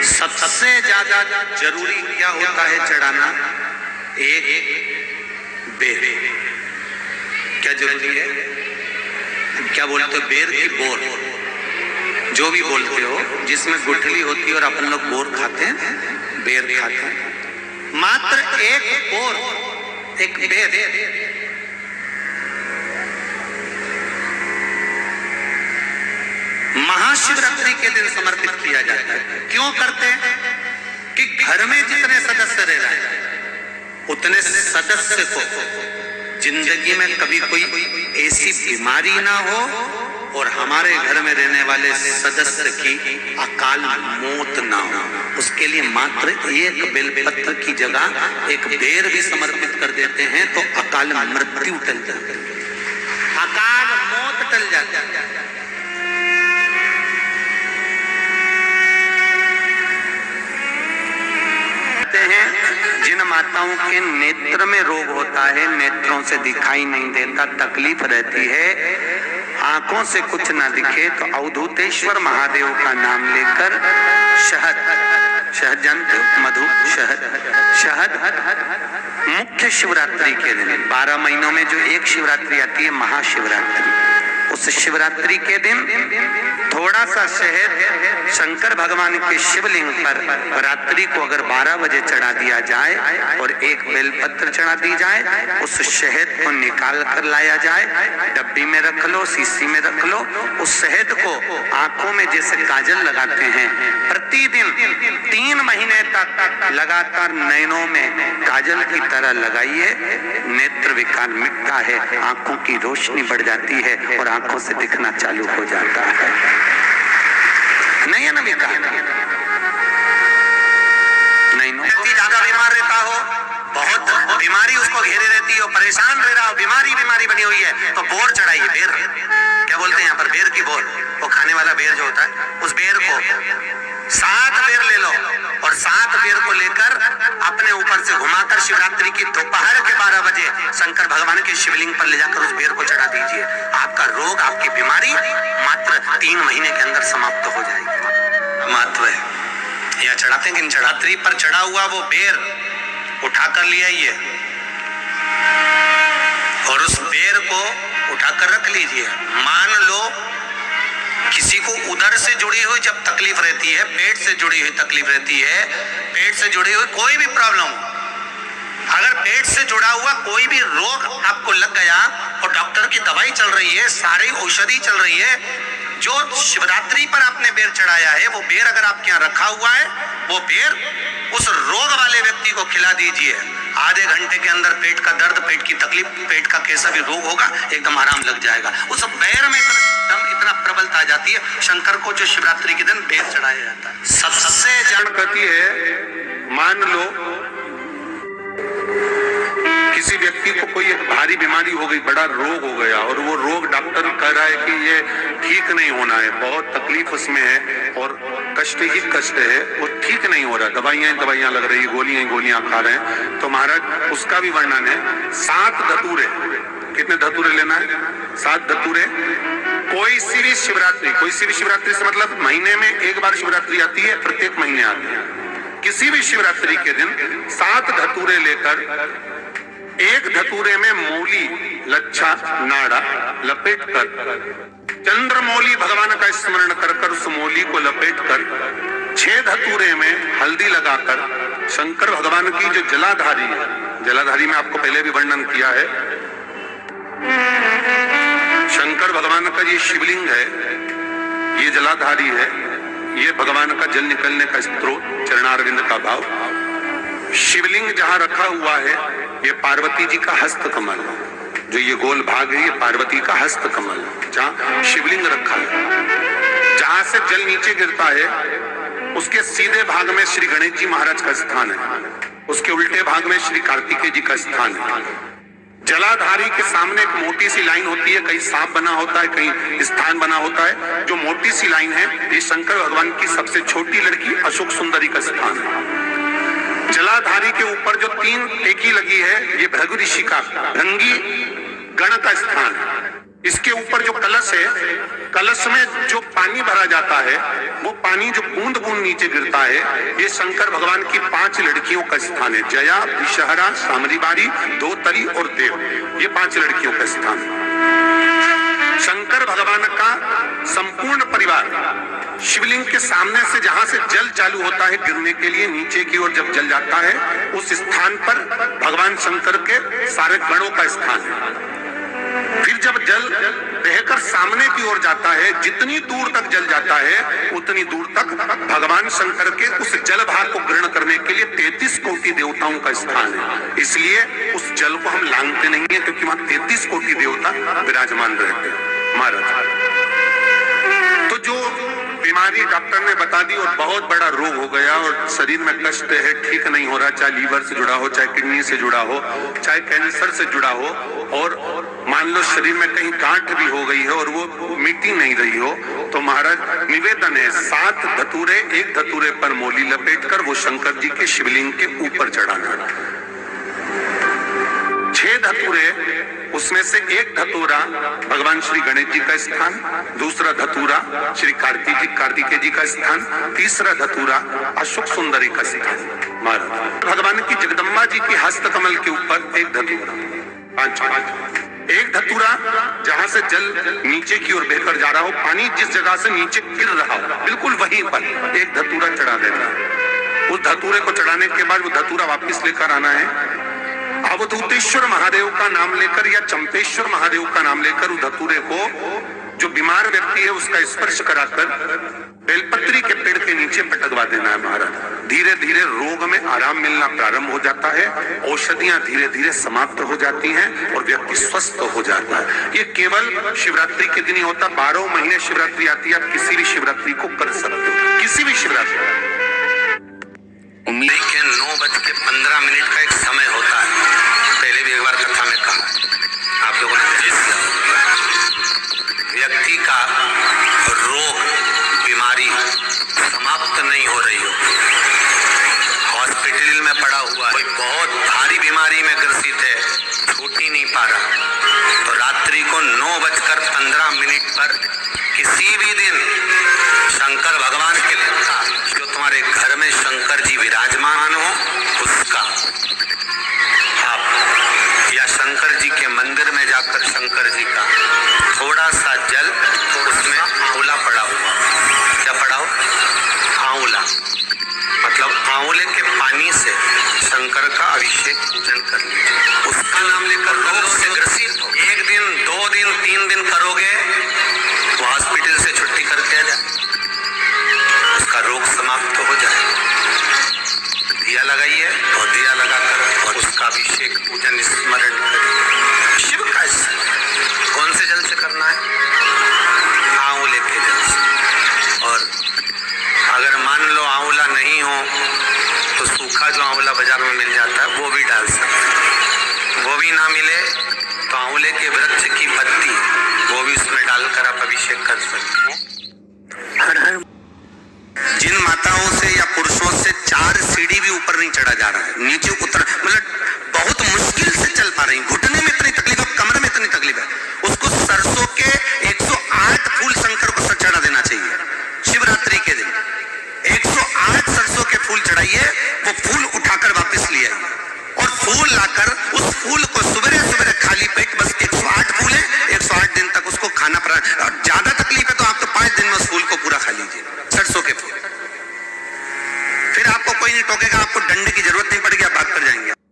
सबसे ज्यादा जरूरी क्या होता है चढ़ाना? एक बेर। क्या जरूरी है? क्या बोलते हो? बेर की बोर, जो भी बोलते हो, जिसमें गुठली होती है और अपन लोग बोर खाते हैं, बेर खाते हैं। मात्र एक बोर, एक बेर महाशिवरात्रि के दिन समर्पित किया जाता है। क्यों करते हैं? कि घर में जितने सदस्य रह रहे हैं उतने सदस्य को जिंदगी में कभी कोई ऐसी बीमारी ना हो और हमारे घर में रहने वाले सदस्य की अकाल मौत ना हो, उसके लिए मात्र एक बेलपत्र की जगह एक बेर भी समर्पित कर देते हैं तो अकाल मृत्यु टल जाती है, अकाल मौत टल जाती है। हैं जिन माताओं के नेत्र में रोग होता है, नेत्रों से दिखाई नहीं देता, तकलीफ रहती है, आंखों से कुछ ना दिखे, तो अवधूतेश्वर महादेव का नाम लेकर शहद जानते हो, मधु शहद मुख्य शिवरात्रि के दिन 12 महीनों में जो एक शिवरात्रि आती है महाशिवरात्रि, उस शिवरात्रि के दिन थोड़ा सा शहद शंकर भगवान के शिवलिंग पर रात्रि को अगर 12 बजे चढ़ा दिया जाए और एक बेलपत्र चढ़ा दी जाए, उस शहद को निकाल कर लाया जाए, डब्बी में रख लो, शीशी में रख लो, उस शहद को आंखों में जैसे काजल लगाते हैं, प्रतिदिन 3 महीने तक लगातार नयनों में काजल की तरह लगाइए, नेत्र विकार मिटता है, आंखों की रोशनी बढ़ जाती है और आंखों से दिखना चालू हो जाता है। नयन विकार व्यक्ति ज्यादा बीमार रहता हो, बहुत बीमारी उसको घेरे रहती हो, परेशान रह रहा हो, बीमारी बनी हुई है, तो बोर चढ़ाइए, बेर, क्या बोलते हैं यहाँ पर, बेर की बोर, वो खाने वाला बेर जो होता है, उस बेर को 7 बेर ले लो और 7 बेर को लेकर अपने ऊपर से घुमाकर शिवरात्रि की दोपहर के 12 बजे शंकर भगवान के शिवलिंग पर ले जाकर उस बेर को चढ़ा दीजिए। आपका रोग, आपकी बीमारी मात्र 3 महीने के अंदर समाप्त हो जाएगी। महत्व है, यहाँ चढ़ाते हैं कि शिवरात्रि पर चढ़ा हुआ वो बेर उठाकर ले आइए और उस बेर को उठाकर रख लीजिए। मान लो किसी को उधर से जुड़ी हुई जब तकलीफ रहती है, पेट से जुड़ी हुई तकलीफ रहती है, पेट से जुड़ी हुई कोई भी प्रॉब्लम, अगर पेट से जुड़ा हुआ कोई भी रोग आपको लग गया और डॉक्टर की दवाई चल रही है, सारी औषधि चल रही है, जो शिवरात्रि पर आपने बेर चढ़ाया है वो बेर अगर आपके यहाँ रखा हुआ है, वो बेर उस रोग वाले व्यक्ति को खिला दीजिए। आधे घंटे के अंदर पेट का दर्द, पेट की तकलीफ, पेट का कैसा भी रोग होगा एकदम आराम लग जाएगा। उस बेर में इतना प्रबलता आ जाती है, शंकर को जो शिवरात्रि के दिन बेर चढ़ाया जाता है। सबसे जान करती है, मान लो किसी व्यक्ति को कोई एक भारी बीमारी हो गई, बड़ा रोग हो गया और वो रोग डॉक्टर कह रहा है कि ये ठीक नहीं होना है, बहुत तकलीफ उसमें है और कष्ट ही कष्ट है, वो ठीक नहीं हो रहा, दवाइयां लग रही, गोलियां खा रहे हैं, तो महाराज उसका भी वर्णन है। 7 धतूरे, कितने धतूरे लेना है? 7 धतूरे। कोई सी भी शिवरात्रि से मतलब महीने में एक बार शिवरात्रि आती है, प्रत्येक महीने आती है, किसी भी शिवरात्रि के दिन 7 धतूरे लेकर एक धतूरे में मूली, लच्छा, नाड़ा लपेटकर चंद्रमौली भगवान का स्मरण कर उस मूली को लपेटकर 6 धतूरे में हल्दी लगाकर शंकर भगवान की जो जलाधारी है, जलाधारी में आपको पहले भी वर्णन किया है, शंकर भगवान का ये शिवलिंग है, ये जलाधारी है, ये भगवान का जल निकलने का स्त्रोत, चरणारविंद का भाव। शिवलिंग जहां रखा हुआ है ये पार्वती जी का हस्त कमल, जो ये गोल भाग है ये पार्वती का हस्त कमल, जहां शिवलिंग रखा है, जहां से जल नीचे गिरता है उसके सीधे भाग में श्री गणेश जी महाराज का स्थान है, उसके उल्टे भाग में श्री कार्तिकेय जी का स्थान है। जलाधारी के सामने एक मोटी सी लाइन होती है, कहीं सांप बना होता है, कहीं स्थान बना होता है, जो मोटी सी लाइन है ये शंकर भगवान की सबसे छोटी लड़की अशोक सुंदरी का स्थान है। जलाधारी के ऊपर जो 3 टेकी लगी है ये भृगु ऋषि का भृंगी गण का स्थान है। इसके ऊपर जो कलश है, कलश में जो पानी भरा जाता है, वो पानी जो बूंद बूंद नीचे गिरता है, ये शंकर भगवान की 5 लड़कियों का स्थान है। जया, विषहरा, सामरीबारी, धोतरी और देव, ये 5 लड़कियों का स्थान है। शंकर भगवान का संपूर्ण परिवार शिवलिंग के सामने से, जहां से जल चालू होता है गिरने के लिए नीचे की ओर जब जल जाता है, उस स्थान पर भगवान शंकर के सारे गणों का स्थान है। फिर जब जल बहकर सामने की ओर जाता है, जितनी दूर तक जल जाता है उतनी दूर तक भगवान शंकर के उस जल भार को ग्रहण करने के लिए 33 कोटि देवताओं का स्थान है। इसलिए उस जल को हम लांघते नहीं है, क्योंकि वहां 33 कोटि देवता विराजमान रहते हैं महाराज। तो जो बीमारी डॉक्टर ने बता दी और बहुत बड़ा रोग हो गया और शरीर में कष्ट है, ठीक नहीं हो रहा, चाहे लीवर से जुड़ा हो, चाहे किडनी से जुड़ा हो, चाहे कैंसर से जुड़ा हो, और मान लो शरीर में कहीं गांठ भी हो गई है और वो मिट्टी नहीं रही हो, तो महाराज निवेदन है 7 धतूरे, एक धतूरे पर मोली लपेटकर वो शंकर जी के शिवलिंग के ऊपर चढ़ाना। 6 धतूरे, उसमें से एक धतूरा भगवान श्री गणेश जी का स्थान, दूसरा धतूरा श्री कार्तिकेय जी का स्थान, तीसरा धतूरा अशोक सुंदरी का स्थान। महाराज भगवान की जगदम्बा जी की हस्त कमल के ऊपर एक धतूरा, 5 एक धतूरा जहां से जल नीचे की ओर बहकर जा रहा हो, पानी जिस जगह से नीचे गिर रहा हो बिल्कुल वहीं पर एक धतूरा चढ़ा देना। उस धतूरे को चढ़ाने के बाद वो धतूरा वापस लेकर आना है। अवधूतेश्वर महादेव का नाम लेकर या चंपेश्वर महादेव का नाम लेकर उस धतूरे को, जो बीमार व्यक्ति है उसका स्पर्श कराकर बेलपत्री के पेड़ के नीचे पटकवा देना है महाराज। धीरे धीरे रोग में आराम मिलना प्रारंभ हो जाता है, औषधियां धीरे धीरे समाप्त हो जाती हैं और व्यक्ति स्वस्थ हो जाता है। ये केवल शिवरात्रि के दिन ही होता, 12 महीने शिवरात्रि आती है, आप किसी भी शिवरात्रि को कर सकते हो, किसी भी शिवरात्रि। उम्मीद के 9:15 का एक समय होता है, पहले भी एक बार कथा में कहा, आप लोगों ने व्यक्ति का रोग बीमारी समाप्त नहीं हो रही हो, हॉस्पिटल में पड़ा हुआ है, कोई बहुत भारी बीमारी में ग्रसित है, छूट ही नहीं पा रहा, तो रात्रि को 9:15 पर किसी भी दिन शंकर भगवान के लिए, जो तुम्हारे घर में शंकर जी विराजमान हो उसका, आप या शंकर जी के मंदिर में जाकर शंकर जी का थोड़ा सा जल, उसमें आंवला पड़ा हुआ, क्या पड़ा हो, आंवला, मतलब आंवले के पानी से शंकर का अभिषेक पूजन कर लीजिए, उसका नाम लेकर रोग से ग्रसित हो। 1 दिन 2 दिन 3 दिन करोगे तो हॉस्पिटल से छुट्टी करके आ जाए, उसका रोग समाप्त हो जाए। दिया लगाइए और दिया लगाकर और उसका अभिषेक पूजन स्मरण करिए। शिव का कौन से जल से करना है, आंवले के जल से। और अगर मान लो आंवला नहीं हो तो सूखा जो आंवला बाजार में मिल जाता है वो भी डाल सकते हैं, वो भी ना मिले तो आंवले के वृक्ष की पत्ती वो भी उसमें डालकर आप अभिषेक कर सकते हैं। हर हर जिन माताओं से या पुरुषों से 4 सीढ़ी भी ऊपर नहीं चढ़ा जा रहा है, नीचे उतर, मतलब बहुत मुश्किल से चल पा रही, घुटने में इतनी तकलीफ है, कमर में इतनी तकलीफ है, उसको सरसों के 108 फूल शंकर को चढ़ा देना चाहिए। शिवरात्रि के दिन 108 सरसों के फूल चढ़ाइए, वो फूल उठाकर वापस ले आइए और फूल लाकर उस फूल को सुबह सुबह खाली पेट, बस 108 फूल है, 108 दिन तक उसको खाना पड़ा। और ज्यादा तकलीफ है तो आप तो 5 दिन में उस फूल को पूरा खा लीजिए, सरसों के फूल। फिर आपको कोई नहीं टोकेगा, आपको डंडे की जरूरत